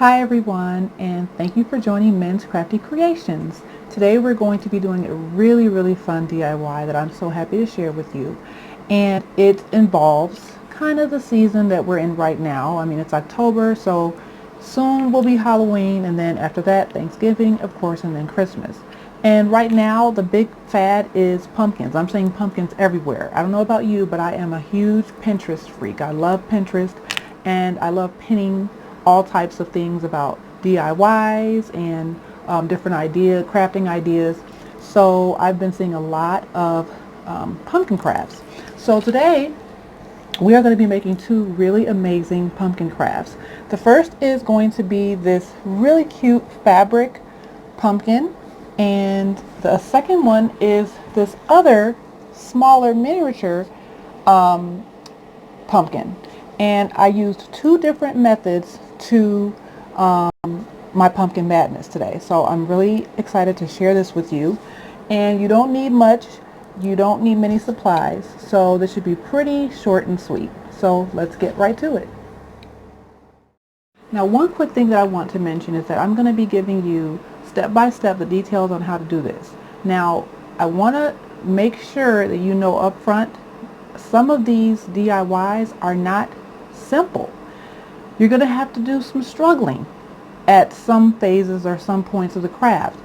Hi everyone, and thank you for joining Men's Crafty Creations. Today we're going to be doing a really fun DIY that I'm so happy to share with you. And it involves kind of the season that we're in right now. I mean, it's October, so soon will be Halloween, and then after that, Thanksgiving, of course, and then Christmas. And right now, the big fad is pumpkins. I'm seeing pumpkins everywhere. I don't know about you, but I am a huge Pinterest freak. I love Pinterest, and I love pinning all types of things about DIYs and different crafting ideas. So I've been seeing a lot of pumpkin crafts. So today we are going to be making two really amazing pumpkin crafts. The first is going to be this really cute fabric pumpkin, and the second one is this other smaller miniature pumpkin. And I used two different methods to my pumpkin madness today. So I'm really excited to share this with you. And you don't need much. You don't need many supplies. So this should be pretty short and sweet. So let's get right to it. Now, one quick thing that I want to mention is that I'm going to be giving you step by step the details on how to do this. Now, I want to make sure that you know up front, some of these DIYs are not simple. You're going to have to do some struggling at some phases or some points of the craft.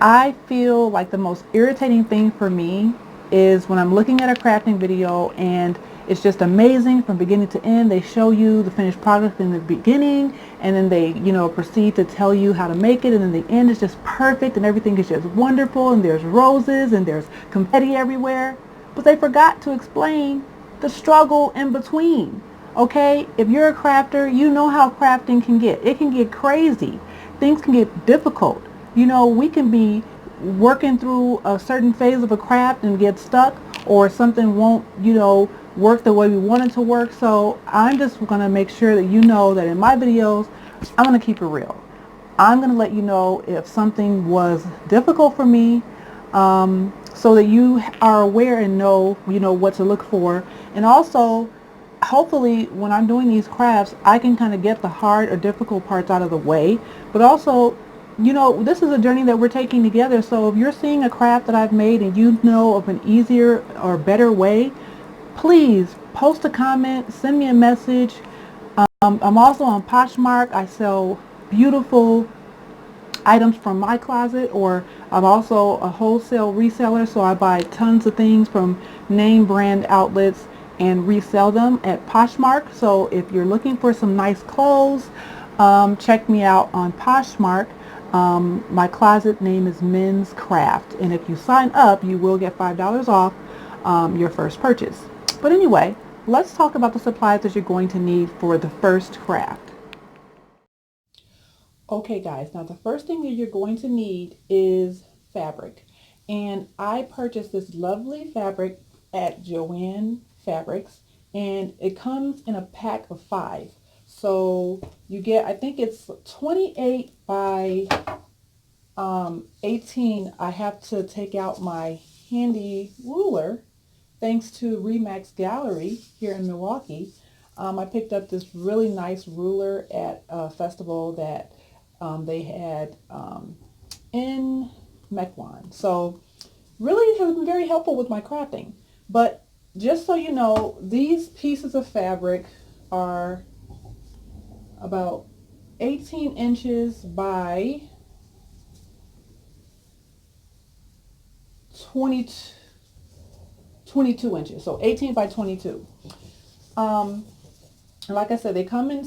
I feel like the most irritating thing for me is when I'm looking at a crafting video and it's just amazing from beginning to end. They show you the finished product in the beginning, and then they, proceed to tell you how to make it, and then the end is just perfect and everything is just wonderful, and there's roses and there's confetti everywhere. But they forgot to explain the struggle in between. Okay? If you're a crafter, you know how crafting can get. It can get crazy. Things can get difficult. We can be working through a certain phase of a craft and get stuck, or something won't, work the way we want it to work. So I'm just going to make sure that you know that in my videos, I'm going to keep it real. I'm going to let you know if something was difficult for me, so that you are aware and know, what to look for. And also, hopefully, when I'm doing these crafts, I can kind of get the hard or difficult parts out of the way. But also, this is a journey that we're taking together. So if you're seeing a craft that I've made and you know of an easier or better way, please post a comment, send me a message. I'm also on Poshmark. I sell beautiful items from my closet, or I'm also a wholesale reseller, so I buy tons of things from name brand outlets and resell them at Poshmark. So if you're looking for some nice clothes, check me out on Poshmark. My closet name is Men's Craft, and if you sign up, you will get $5 off your first purchase. But anyway, let's talk about the supplies that you're going to need for the first craft. Okay guys, now the first thing that you're going to need is fabric. And I purchased this lovely fabric at Joann Fabrics, and it comes in a pack of 5. So you get, I think it's 28 by 18. I have to take out my handy ruler thanks to Remax Gallery here in Milwaukee. I picked up this really nice ruler at a festival that they had in Mequon. So really has been very helpful with my crafting. But just so you know, these pieces of fabric are about 18 inches by 20, 22 inches. So 18 by 22. Like I said, they come in,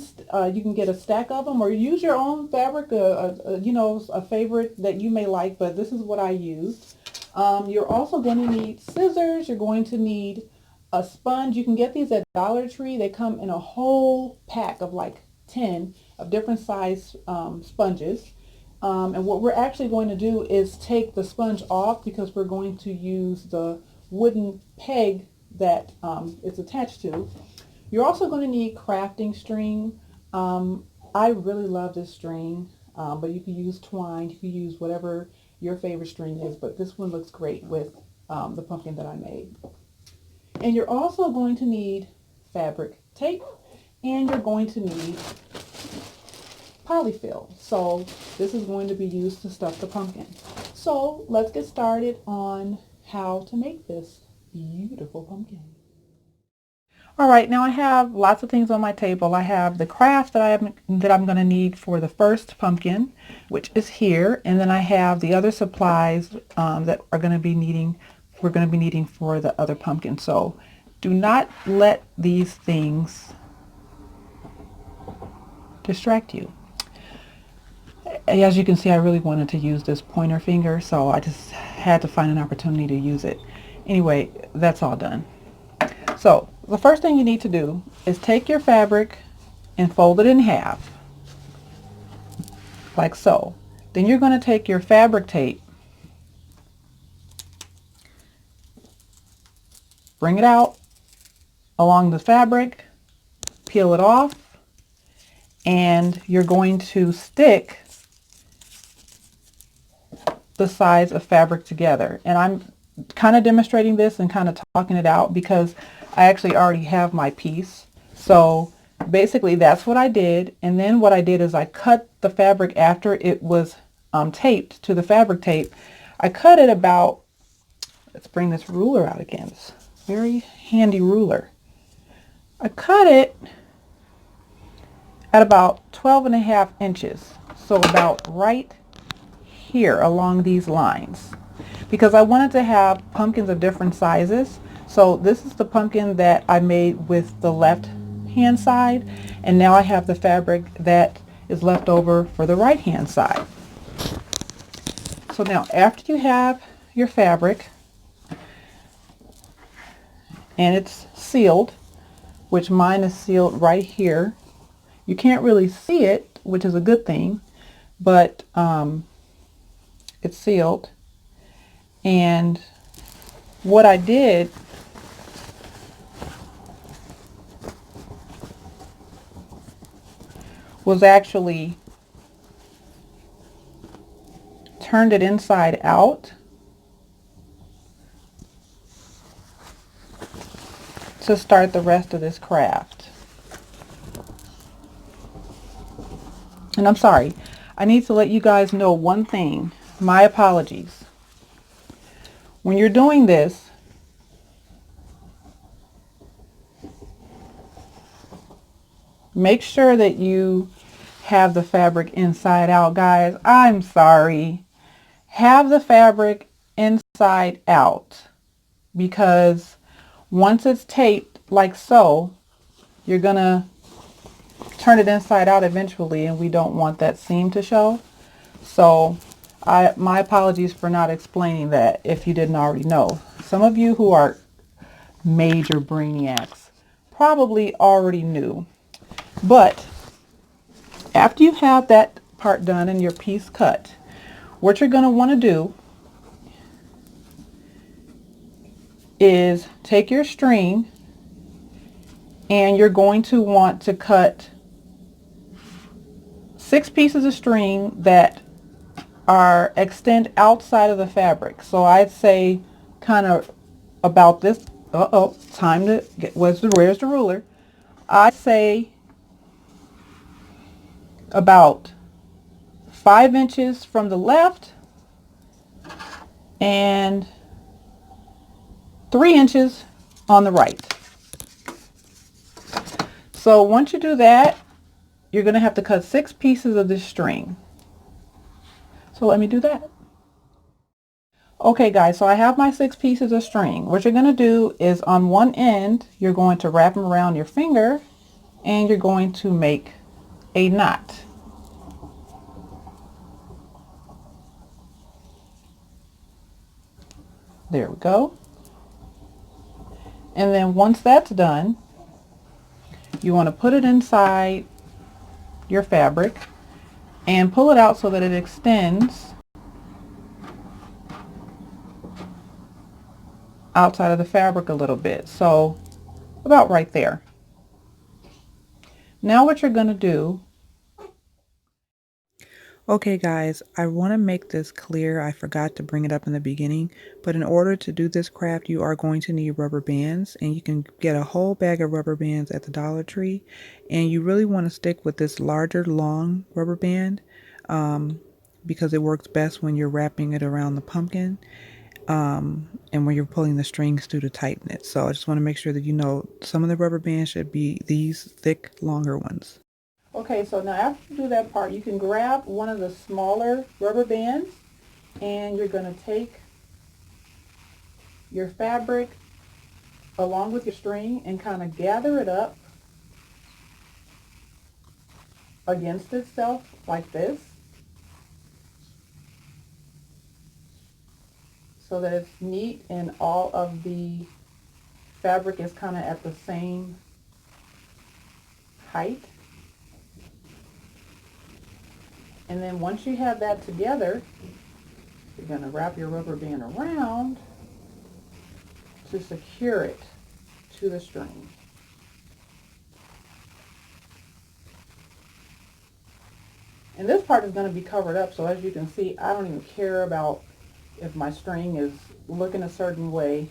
you can get a stack of them or use your own fabric, a favorite that you may like, but this is what I used. You're also going to need scissors. You're going to need a sponge. You can get these at Dollar Tree. They come in a whole pack of like 10 of different size sponges. And what we're actually going to do is take the sponge off because we're going to use the wooden peg that it's attached to. You're also going to need crafting string. I really love this string, but you can use twine. You can use whatever your favorite string is, but this one looks great with the pumpkin that I made. And you're also going to need fabric tape, and you're going to need polyfill. So this is going to be used to stuff the pumpkin. So let's get started on how to make this beautiful pumpkin. All right, now I have lots of things on my table. I have the craft that I'm going to need for the first pumpkin, which is here, and then I have the other supplies that we're going to be needing for the other pumpkin. So do not let these things distract you. As you can see, I really wanted to use this pointer finger, so I just had to find an opportunity to use it. Anyway, that's all done. So the first thing you need to do is take your fabric and fold it in half, like so. Then you're going to take your fabric tape, bring it out along the fabric, peel it off, and you're going to stick the sides of fabric together. And I'm kind of demonstrating this and kind of talking it out because I actually already have my piece. So basically that's what I did. And then what I did is I cut the fabric after it was taped to the fabric tape. I cut it about, let's bring this ruler out again, this very handy ruler. I cut it at about 12.5 inches. So about right here along these lines, because I wanted to have pumpkins of different sizes. So this is the pumpkin that I made with the left hand side, and now I have the fabric that is left over for the right hand side. So now after you have your fabric and it's sealed, which mine is sealed right here, you can't really see it, which is a good thing, but it's sealed. And what I did was actually turned it inside out to start the rest of this craft. And I'm sorry, I need to let you guys know one thing. My apologies. When you're doing this, make sure that you have the fabric inside out, guys. I'm sorry. Have the fabric inside out, because once it's taped like so, you're gonna turn it inside out eventually, and we don't want that seam to show. So my apologies for not explaining that if you didn't already know. Some of you who are major brainiacs probably already knew. But after you have that part done and your piece cut, what you're going to want to do is take your string, and you're going to want to cut 6 pieces of string that extend outside of the fabric. So I'd say kind of about this. Time to get, where's the ruler? I'd say about 5 inches from the left and 3 inches on the right. So once you do that, you're going to have to cut 6 pieces of this string. So let me do that. Okay guys, so I have my 6 pieces of string. What you're going to do is on one end, you're going to wrap them around your finger, and you're going to make a knot. There we go. And then once that's done, you want to put it inside your fabric and pull it out so that it extends outside of the fabric a little bit. So about right there. Now what you're going to do, Okay guys, I want to make this clear. I forgot to bring it up in the beginning, but in order to do this craft, you are going to need rubber bands, and you can get a whole bag of rubber bands at the Dollar Tree, and you really want to stick with this larger long rubber band because it works best when you're wrapping it around the pumpkin and when you're pulling the strings through to tighten it. So I just want to make sure that you know some of the rubber bands should be these thick, longer ones. Okay, so now after you do that part, you can grab one of the smaller rubber bands and you're going to take your fabric along with your string and kind of gather it up against itself like this so that it's neat and all of the fabric is kind of at the same height. And then once you have that together, you're going to wrap your rubber band around to secure it to the string. And this part is going to be covered up, so as you can see, I don't even care about if my string is looking a certain way,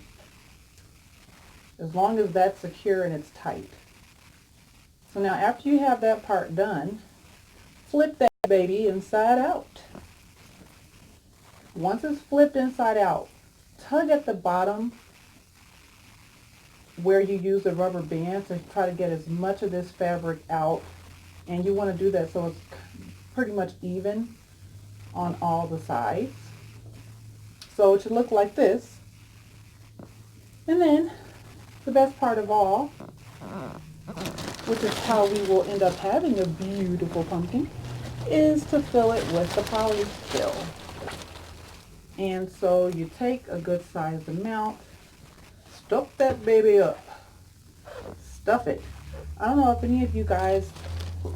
as long as that's secure and it's tight. So now after you have that part done, flip that baby inside out. Once it's flipped inside out, tug at the bottom where you use the rubber band to try to get as much of this fabric out. And you want to do that so it's pretty much even on all the sides. So it should look like this. And then the best part of all, which is how we will end up having a beautiful pumpkin, is to fill it with the polyfill. And so you take a good sized amount, stuff that baby up, stuff it. I don't know if any of you guys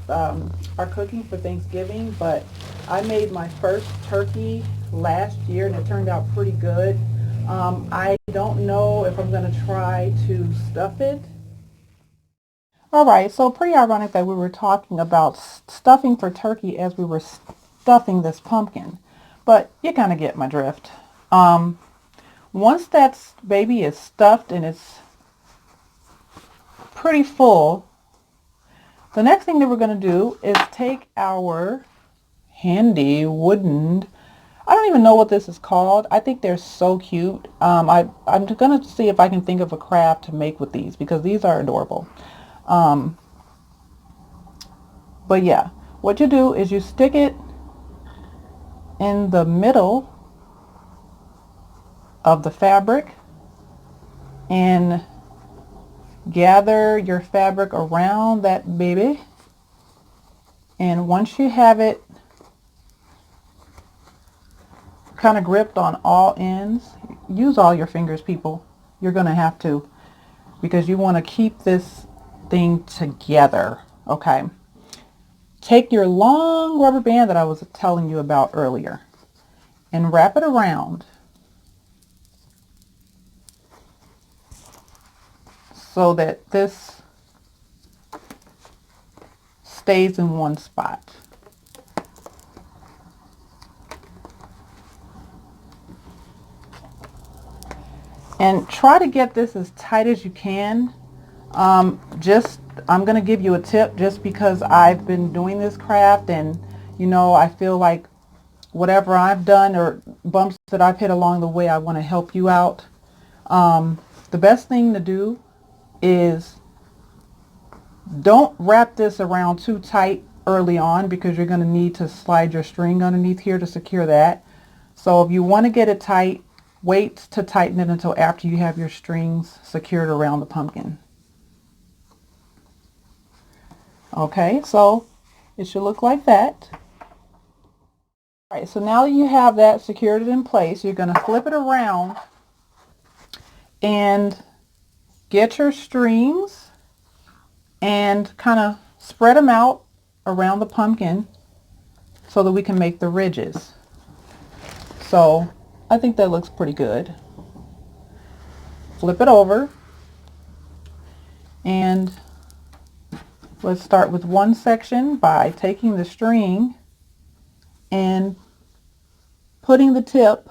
are cooking for Thanksgiving, but I made my first turkey last year and it turned out pretty good. I don't know if I'm going to try to stuff it. Alright, so pretty ironic that we were talking about stuffing for turkey as we were stuffing this pumpkin, but you kind of get my drift. Once that baby is stuffed and it's pretty full, the next thing that we're going to do is take our handy wooden, I don't even know what this is called. I think they're so cute. I'm going to see if I can think of a craft to make with these because these are adorable. But yeah, what you do is you stick it in the middle of the fabric and gather your fabric around that baby. And once you have it kind of gripped on all ends, use all your fingers, people. You're going to have to, because you want to keep this thing together. Okay. Take your long rubber band that I was telling you about earlier and wrap it around so that this stays in one spot. And try to get this as tight as you can. I'm going to give you a tip just because I've been doing this craft and, you know, I feel like whatever I've done or bumps that I've hit along the way, I want to help you out. The best thing to do is don't wrap this around too tight early on because you're going to need to slide your string underneath here to secure that. So if you want to get it tight, wait to tighten it until after you have your strings secured around the pumpkin. Okay, so it should look like that. All right, so now that you have that secured in place, you're going to flip it around and get your strings and kind of spread them out around the pumpkin so that we can make the ridges. So I think that looks pretty good. Flip it over and let's start with one section by taking the string and putting the tip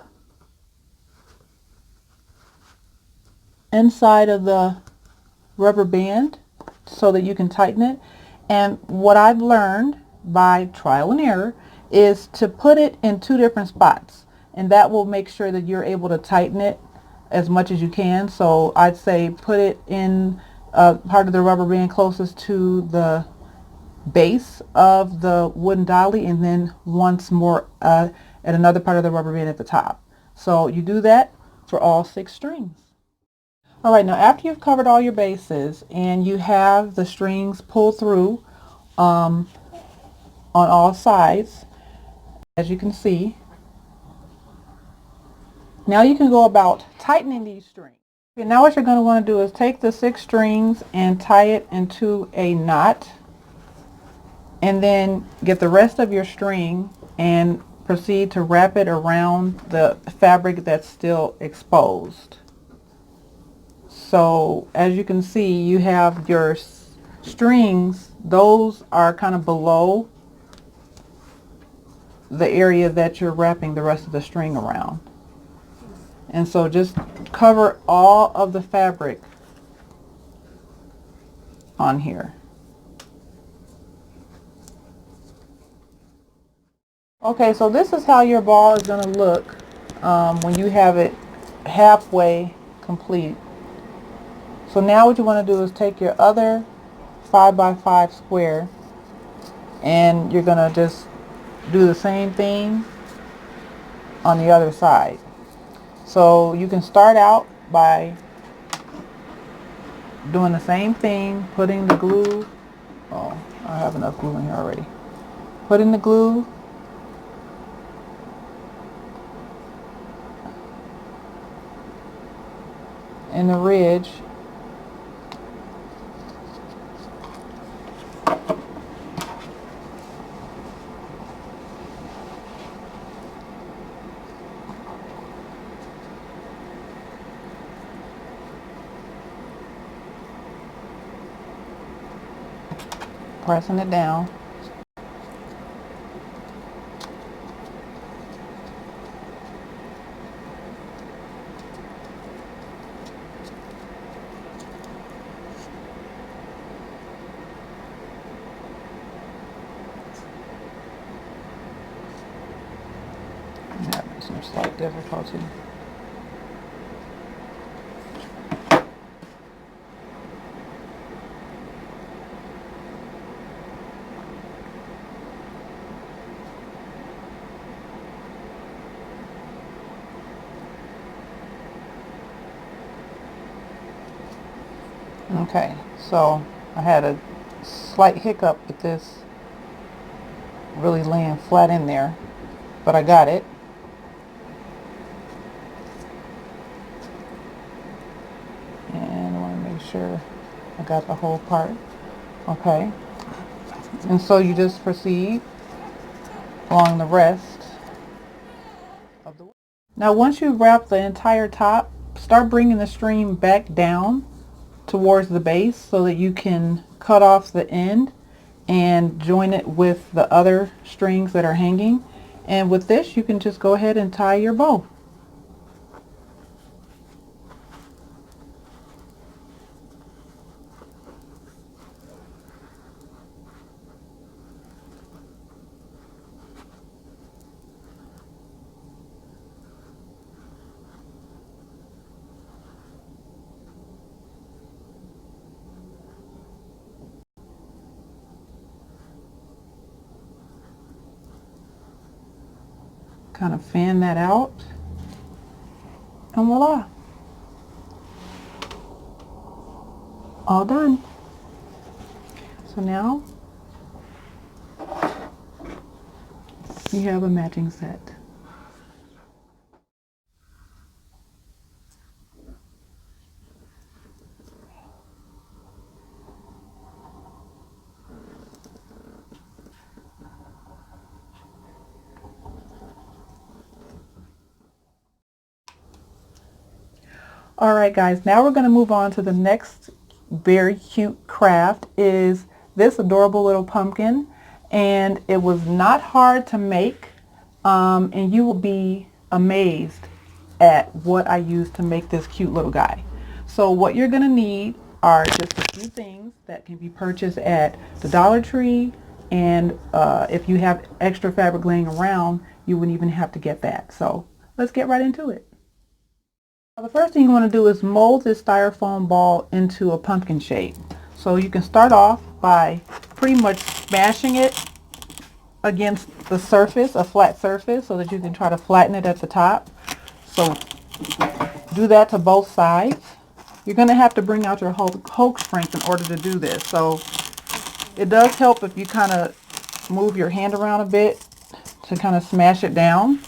inside of the rubber band so that you can tighten it. And what I've learned by trial and error is to put it in two different spots, and that will make sure that you're able to tighten it as much as you can. So I'd say put it in part of the rubber band closest to the base of the wooden dolly, and then once more at another part of the rubber band at the top. So you do that for all 6 strings. All right, now after you've covered all your bases and you have the strings pulled through on all sides, as you can see, now you can go about tightening these strings. Okay, now what you're going to want to do is take the 6 strings and tie it into a knot, and then get the rest of your string and proceed to wrap it around the fabric that's still exposed. So as you can see, you have your strings, those are kind of below the area that you're wrapping the rest of the string around. And so just cover all of the fabric on here. Okay, so this is how your ball is going to look when you have it halfway complete. So now what you want to do is take your other 5x5 square, and you're going to just do the same thing on the other side. So you can start out by doing the same thing, putting the glue, oh, I have enough glue in here already. Putting the glue in the ridge, pressing it down. I'm having some slight difficulty. Okay, so I had a slight hiccup with this really laying flat in there, but I got it. And I want to make sure I got the whole part. Okay, and so you just proceed along the rest of the way. Now once you wrap the entire top, start bringing the string back down towards the base so that you can cut off the end and join it with the other strings that are hanging. And with this, you can just go ahead and tie your bow. Kind of fan that out, and voila, all done. So now you have a matching set. All right, guys, now we're going to move on to the next very cute craft. Is this adorable little pumpkin, and it was not hard to make. and you will be amazed at what I used to make this cute little guy. So what you're going to need are just a few things that can be purchased at the Dollar Tree, and if you have extra fabric laying around, you wouldn't even have to get that. So let's get right into it. Now, the first thing you want to do is mold this styrofoam ball into a pumpkin shape. So you can start off by pretty much smashing it against the surface, a flat surface, so that you can try to flatten it at the top. So do that to both sides. You're going to have to bring out your Hulk strength in order to do this. So it does help if you kind of move your hand around a bit to kind of smash it down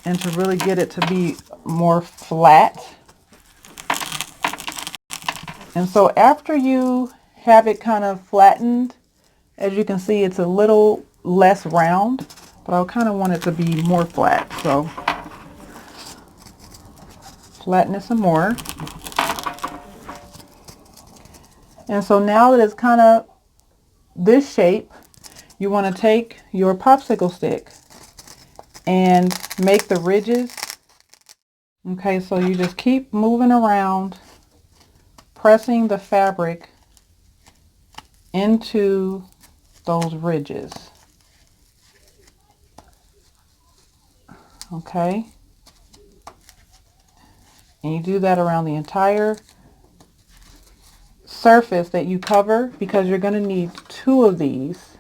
and to really get it to be more flat. And so after you have it kind of flattened, as you can see, it's a little less round, but I kind of want it to be more flat. So flatten it some more. And so now that it's kind of this shape, you want to take your popsicle stick and make the ridges. Okay, so you just keep moving around, pressing the fabric into those ridges. Okay, and you do that around the entire surface that you cover, because you're going to need 2 of these,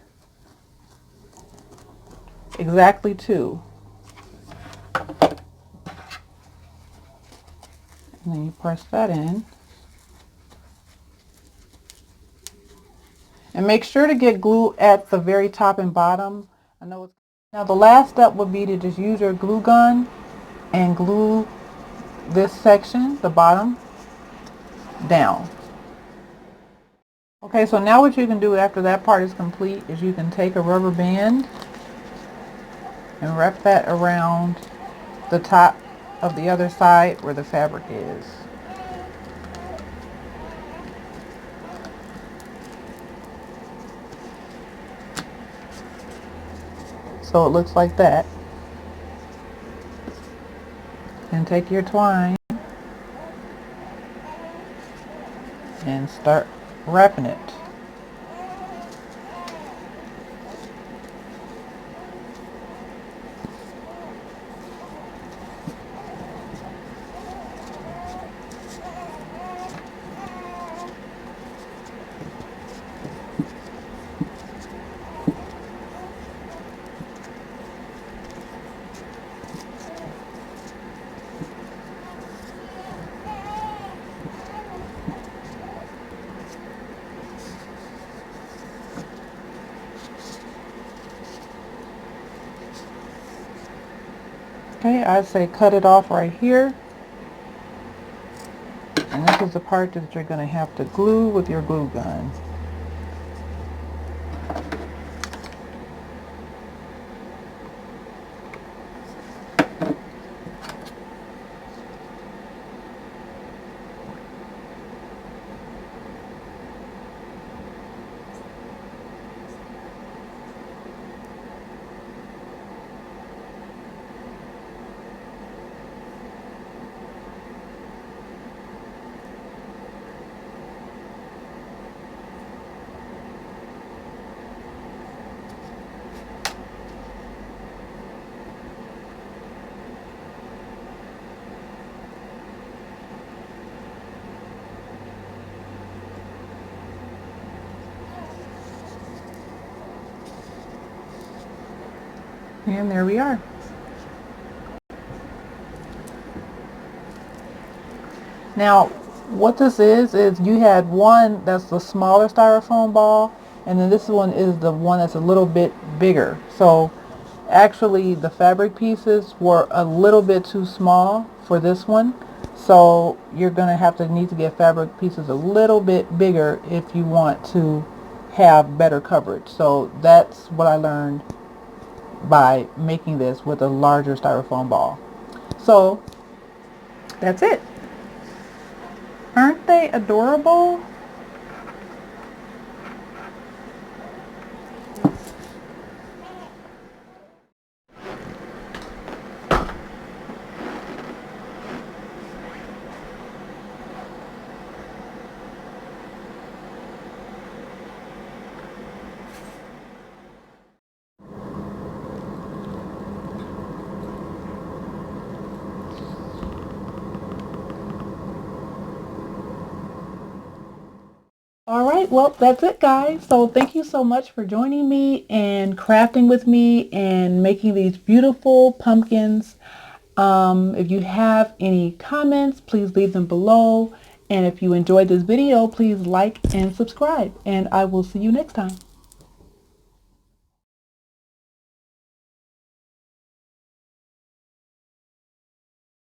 exactly 2. And then you press that in. And make sure to get glue at the very top and bottom. I know it's, now the last step would be to just use your glue gun and glue this section, the bottom, down. Okay, so now what you can do after that part is complete is you can take a rubber band and wrap that around the top of the other side where the fabric is. So it looks like that. And take your twine and start wrapping it. Okay, I'd say cut it off right here. And this is the part that you're going to have to glue with your glue gun. And there we are. Now, what this is you had one that's the smaller styrofoam ball, and then this one is the one that's a little bit bigger. So actually the fabric pieces were a little bit too small for this one. So you're going to have to need to get fabric pieces a little bit bigger if you want to have better coverage. So that's what I learned by making this with a larger styrofoam ball. So that's it. Aren't they adorable? All right, well, that's it, guys. So thank you so much for joining me and crafting with me and making these beautiful pumpkins. If you have any comments, please leave them below. And if you enjoyed this video, please like and subscribe. And I will see you next time.